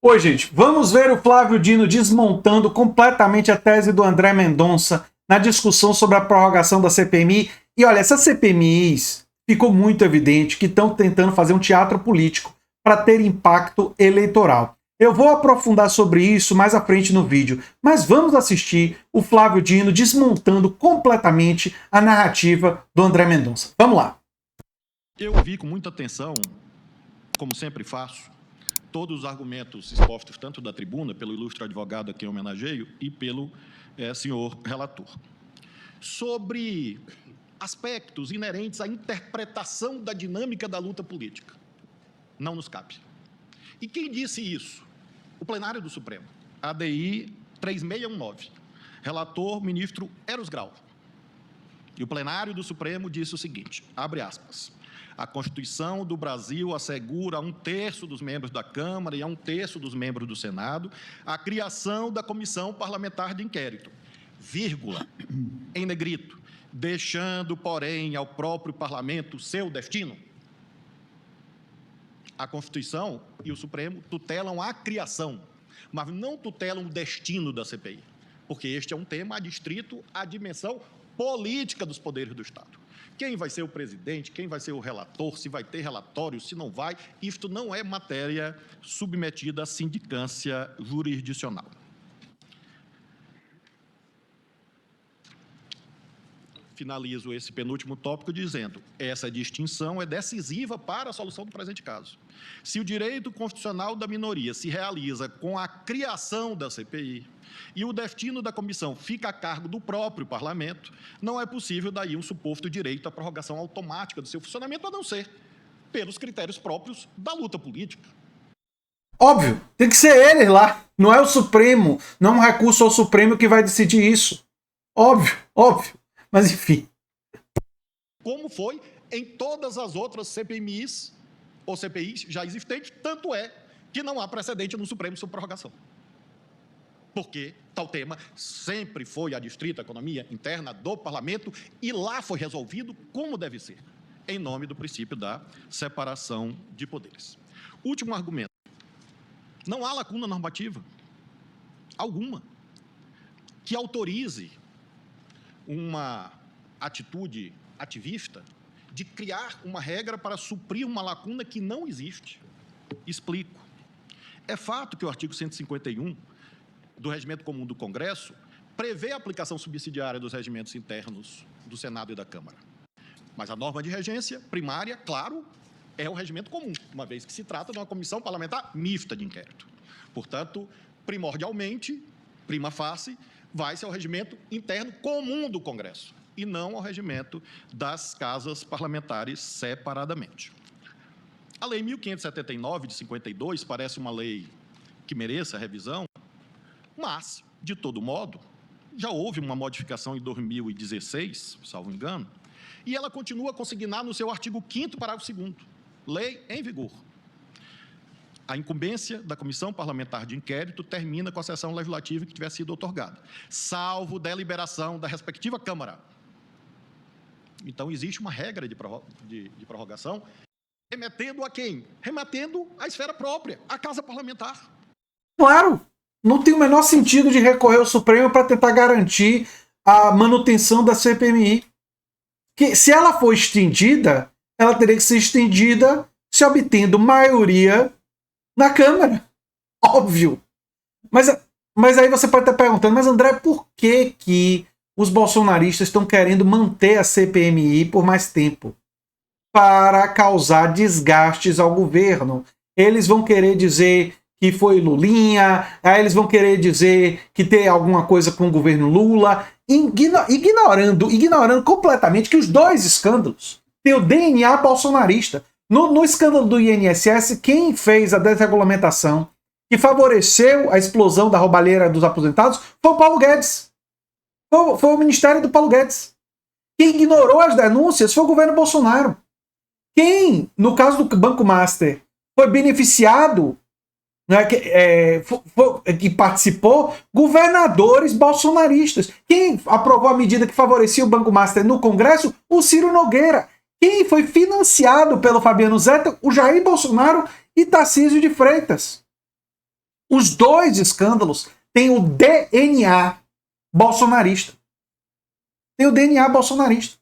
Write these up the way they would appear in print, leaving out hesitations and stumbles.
Oi, gente, vamos ver o Flávio Dino desmontando completamente a tese do André Mendonça na discussão sobre a prorrogação da CPMI. E olha, essas CPMIs ficou muito evidente que estão tentando fazer um teatro político para ter impacto eleitoral. Eu vou aprofundar sobre isso mais à frente no vídeo, mas vamos assistir o Flávio Dino desmontando completamente a narrativa do André Mendonça. Vamos lá. Eu vi com muita atenção, como sempre faço, todos os argumentos expostos tanto da tribuna, pelo ilustre advogado a quem homenageio, e pelo senhor relator. Sobre aspectos inerentes à interpretação da dinâmica da luta política. Não nos cabe. E quem disse isso? O plenário do Supremo, ADI 3619, relator ministro Eros Grau. E o plenário do Supremo disse o seguinte, abre aspas, a Constituição do Brasil assegura a 1/3 dos membros da Câmara e a 1/3 dos membros do Senado a criação da Comissão Parlamentar de Inquérito, vírgula, em negrito, deixando, porém, ao próprio Parlamento seu destino. A Constituição e o Supremo tutelam a criação, mas não tutelam o destino da CPI, porque este é um tema adstrito à dimensão política dos poderes do Estado. Quem vai ser o presidente, quem vai ser o relator, se vai ter relatório, se não vai, isto não é matéria submetida à sindicância jurisdicional. Finalizo esse penúltimo tópico dizendo, essa distinção é decisiva para a solução do presente caso. Se o direito constitucional da minoria se realiza com a criação da CPI e o destino da comissão fica a cargo do próprio parlamento, não é possível daí um suposto direito à prorrogação automática do seu funcionamento, a não ser pelos critérios próprios da luta política. Óbvio, tem que ser eles lá, não é o Supremo, não é um recurso ao Supremo que vai decidir isso. Óbvio, óbvio. Mas, enfim. Como foi em todas as outras CPMIs ou CPIs já existentes, tanto é que não há precedente no Supremo sobre prorrogação. Porque tal tema sempre foi adstrito à economia interna do Parlamento e lá foi resolvido como deve ser, em nome do princípio da separação de poderes. Último argumento. Não há lacuna normativa alguma que autorize uma atitude ativista de criar uma regra para suprir uma lacuna que não existe. Explico. É fato que o artigo 151 do Regimento Comum do Congresso prevê a aplicação subsidiária dos regimentos internos do Senado e da Câmara. Mas a norma de regência primária, claro, é o regimento comum, uma vez que se trata de uma comissão parlamentar mista de inquérito. Portanto, primordialmente, prima facie, vai-se ao regimento interno comum do Congresso e não ao regimento das casas parlamentares separadamente. A Lei 1579, de 52, parece uma lei que mereça revisão, mas, de todo modo, já houve uma modificação em 2016, salvo engano, e ela continua a consignar no seu artigo 5º, parágrafo 2º, lei em vigor. A incumbência da Comissão Parlamentar de Inquérito termina com a sessão legislativa que tiver sido outorgada, salvo deliberação da respectiva Câmara. Então, existe uma regra de prorrogação, remetendo a quem? Remetendo à esfera própria, à Casa Parlamentar. Claro, não tem o menor sentido de recorrer ao Supremo para tentar garantir a manutenção da CPMI. Que, se ela for estendida, ela teria que ser estendida se obtendo maioria na Câmara. Óbvio. Mas aí você pode estar perguntando, mas André, por que os bolsonaristas estão querendo manter a CPMI por mais tempo? Para causar desgastes ao governo. Eles vão querer dizer que foi Lulinha, aí eles vão querer dizer que tem alguma coisa com o governo Lula, ignorando completamente que os dois escândalos têm o DNA bolsonarista. No escândalo do INSS, quem fez a desregulamentação que favoreceu a explosão da roubalheira dos aposentados foi o Paulo Guedes. Foi o Ministério do Paulo Guedes. Quem ignorou as denúncias foi o governo Bolsonaro. Quem, no caso do Banco Master, foi beneficiado, né, que participou, governadores bolsonaristas. Quem aprovou a medida que favorecia o Banco Master no Congresso? O Ciro Nogueira. Quem foi financiado pelo Fabiano Zeta? O Jair Bolsonaro e Tarcísio de Freitas. Os dois escândalos têm o DNA bolsonarista. Tem o DNA bolsonarista.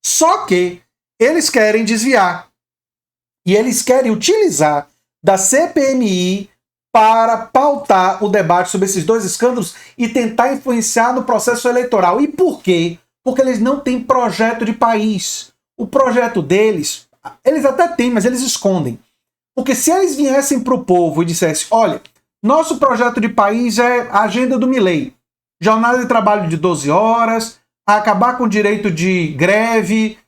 Só que eles querem desviar. E eles querem utilizar da CPMI para pautar o debate sobre esses dois escândalos e tentar influenciar no processo eleitoral. E por quê? Porque eles não têm projeto de país. O projeto deles, eles até têm, mas eles escondem. Porque se eles viessem para o povo e dissessem, olha, nosso projeto de país é a agenda do Milei. Jornada de trabalho de 12 horas, acabar com o direito de greve,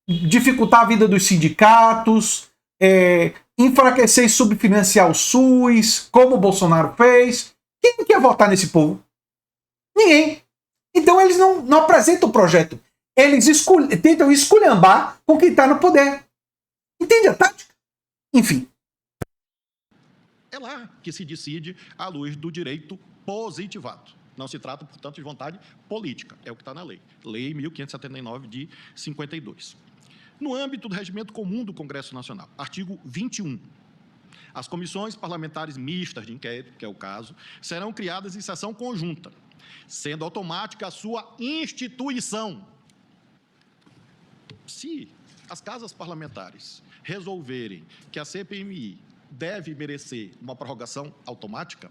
dificultar a vida dos sindicatos, enfraquecer e subfinanciar o SUS, como o Bolsonaro fez. Quem quer votar nesse povo? Ninguém. Então eles não apresentam o projeto. Eles tentam esculhambar com quem está no poder. Entende a tática? Enfim. É lá que se decide à luz do direito positivado. Não se trata, portanto, de vontade política. É o que está na lei. Lei 1579 de 52. No âmbito do regimento comum do Congresso Nacional, artigo 21. As comissões parlamentares mistas de inquérito, que é o caso, serão criadas em sessão conjunta, sendo automática a sua instituição. Se as casas parlamentares resolverem que a CPMI deve merecer uma prorrogação automática,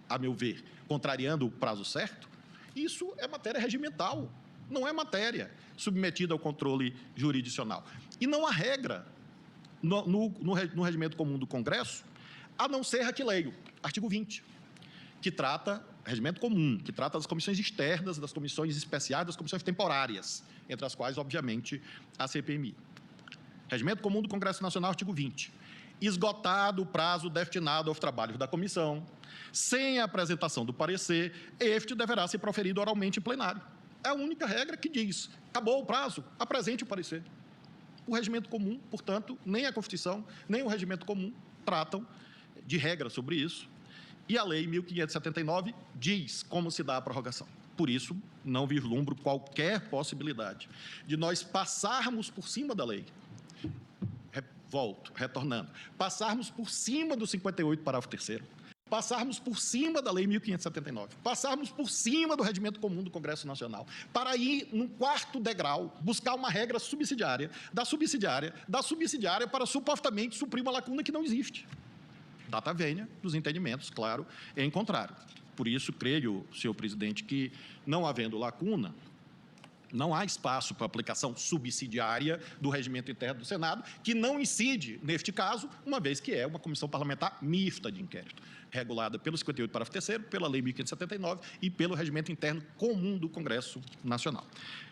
a meu ver, contrariando o prazo certo, isso é matéria regimental, não é matéria submetida ao controle jurisdicional. E não há regra no regimento comum do Congresso, a não ser a que leio, artigo 20, que trata, regimento comum, que trata das comissões externas, das comissões especiais, das comissões temporárias, entre as quais, obviamente, a CPMI. Regimento comum do Congresso Nacional, artigo 20. Esgotado o prazo destinado aos trabalhos da comissão, sem a apresentação do parecer, este deverá ser proferido oralmente em plenário. É a única regra que diz, acabou o prazo, apresente o parecer. O regimento comum, portanto, nem a Constituição, nem o regimento comum tratam de regra sobre isso. E a Lei 1579 diz como se dá a prorrogação. Por isso, não vislumbro qualquer possibilidade de nós passarmos por cima da lei. Retornando. Passarmos por cima do 58, parágrafo 3º. Passarmos por cima da Lei 1579. Passarmos por cima do regimento comum do Congresso Nacional. Para ir, num quarto degrau, buscar uma regra subsidiária, da subsidiária para supostamente suprir uma lacuna que não existe. Data vênia dos entendimentos, claro, em contrário. Por isso, creio, senhor presidente, que, não havendo lacuna, não há espaço para aplicação subsidiária do regimento interno do Senado, que não incide, neste caso, uma vez que é uma comissão parlamentar mista de inquérito, regulada pelo 58, parágrafo 3º, pela Lei 1579 e pelo regimento interno comum do Congresso Nacional.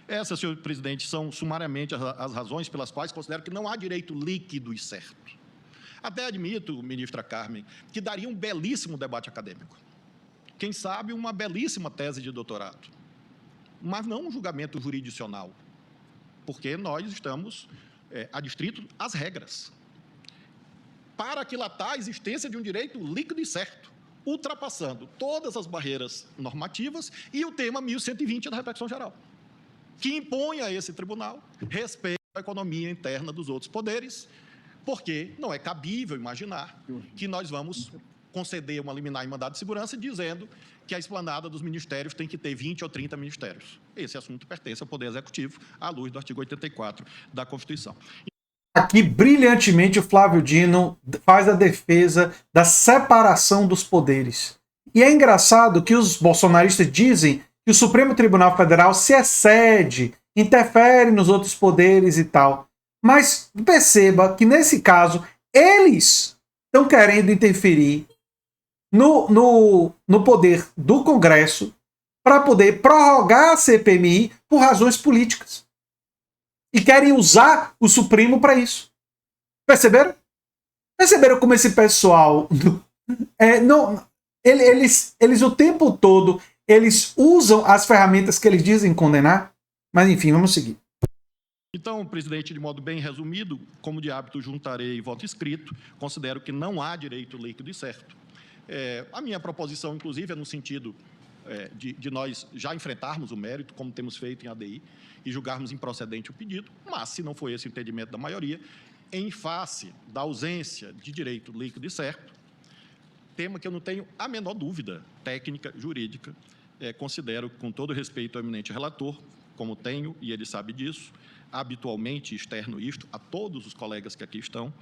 Essas, senhor presidente, são sumariamente as razões pelas quais considero que não há direito líquido e certo. Até admito, ministra Carmen, que daria um belíssimo debate acadêmico. Quem sabe uma belíssima tese de doutorado. Mas não um julgamento jurisdicional, porque nós estamos adstritos às regras, para aquilatar a existência de um direito líquido e certo, ultrapassando todas as barreiras normativas e o tema 1120 da Repetição Geral, que impõe a esse tribunal respeito à economia interna dos outros poderes, porque não é cabível imaginar que nós vamos conceder uma liminar em mandado de segurança dizendo que a esplanada dos ministérios tem que ter 20 ou 30 ministérios. Esse assunto pertence ao Poder Executivo, à luz do artigo 84 da Constituição. Aqui, brilhantemente, o Flávio Dino faz a defesa da separação dos poderes. E é engraçado que os bolsonaristas dizem que o Supremo Tribunal Federal se excede, interfere nos outros poderes e tal. Mas perceba que, nesse caso, eles estão querendo interferir no poder do Congresso para poder prorrogar a CPMI por razões políticas. E querem usar o Supremo para isso. Perceberam? Perceberam como esse pessoal... eles o tempo todo eles usam as ferramentas que eles dizem condenar? Mas enfim, vamos seguir. Então, presidente, de modo bem resumido, como de hábito juntarei voto escrito, considero que não há direito líquido e certo. A minha proposição, inclusive, é no sentido de nós já enfrentarmos o mérito, como temos feito em ADI, e julgarmos improcedente o pedido, mas, se não for esse o entendimento da maioria, em face da ausência de direito líquido e certo, tema que eu não tenho a menor dúvida técnica, jurídica. Considero, com todo respeito ao eminente relator, como tenho, e ele sabe disso, habitualmente externo isto a todos os colegas que aqui estão,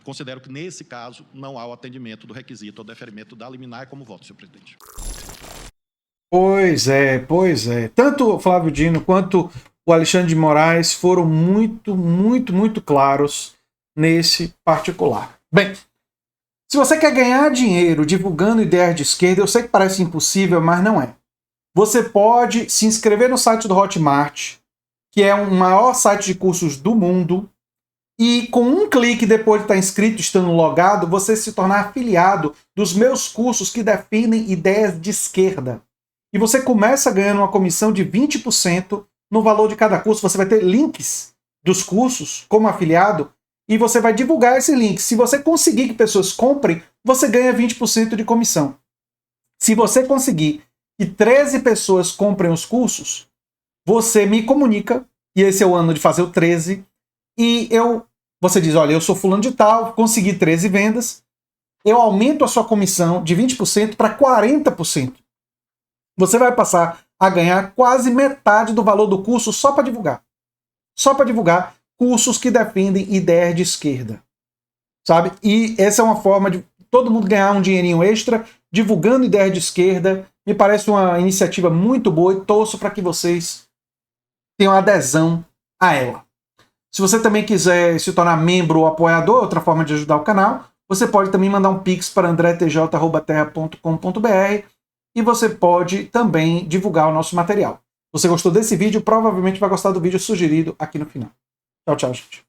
considero que, nesse caso, não há o atendimento do requisito ou deferimento da liminar como voto, senhor presidente. Pois é, pois é. Tanto o Flávio Dino quanto o Alexandre de Moraes foram muito claros nesse particular. Bem, se você quer ganhar dinheiro divulgando ideias de esquerda, eu sei que parece impossível, mas não é. Você pode se inscrever no site do Hotmart, que é o maior site de cursos do mundo, e com um clique depois de estar inscrito, estando logado, você se tornar afiliado dos meus cursos que defendem ideias de esquerda. E você começa ganhando uma comissão de 20% no valor de cada curso. Você vai ter links dos cursos como afiliado e você vai divulgar esse link. Se você conseguir que pessoas comprem, você ganha 20% de comissão. Se você conseguir que 13 pessoas comprem os cursos, você me comunica, e esse é o ano de fazer o 13, e você diz, olha, eu sou fulano de tal, consegui 13 vendas, eu aumento a sua comissão de 20% para 40%. Você vai passar a ganhar quase metade do valor do curso só para divulgar. Só para divulgar cursos que defendem ideias de esquerda. Sabe? E essa é uma forma de todo mundo ganhar um dinheirinho extra divulgando ideias de esquerda. Me parece uma iniciativa muito boa e torço para que vocês tenham adesão a ela. Se você também quiser se tornar membro ou apoiador, outra forma de ajudar o canal, você pode também mandar um pix para andretj@terra.com.br e você pode também divulgar o nosso material. Se você gostou desse vídeo, provavelmente vai gostar do vídeo sugerido aqui no final. Tchau, tchau, gente.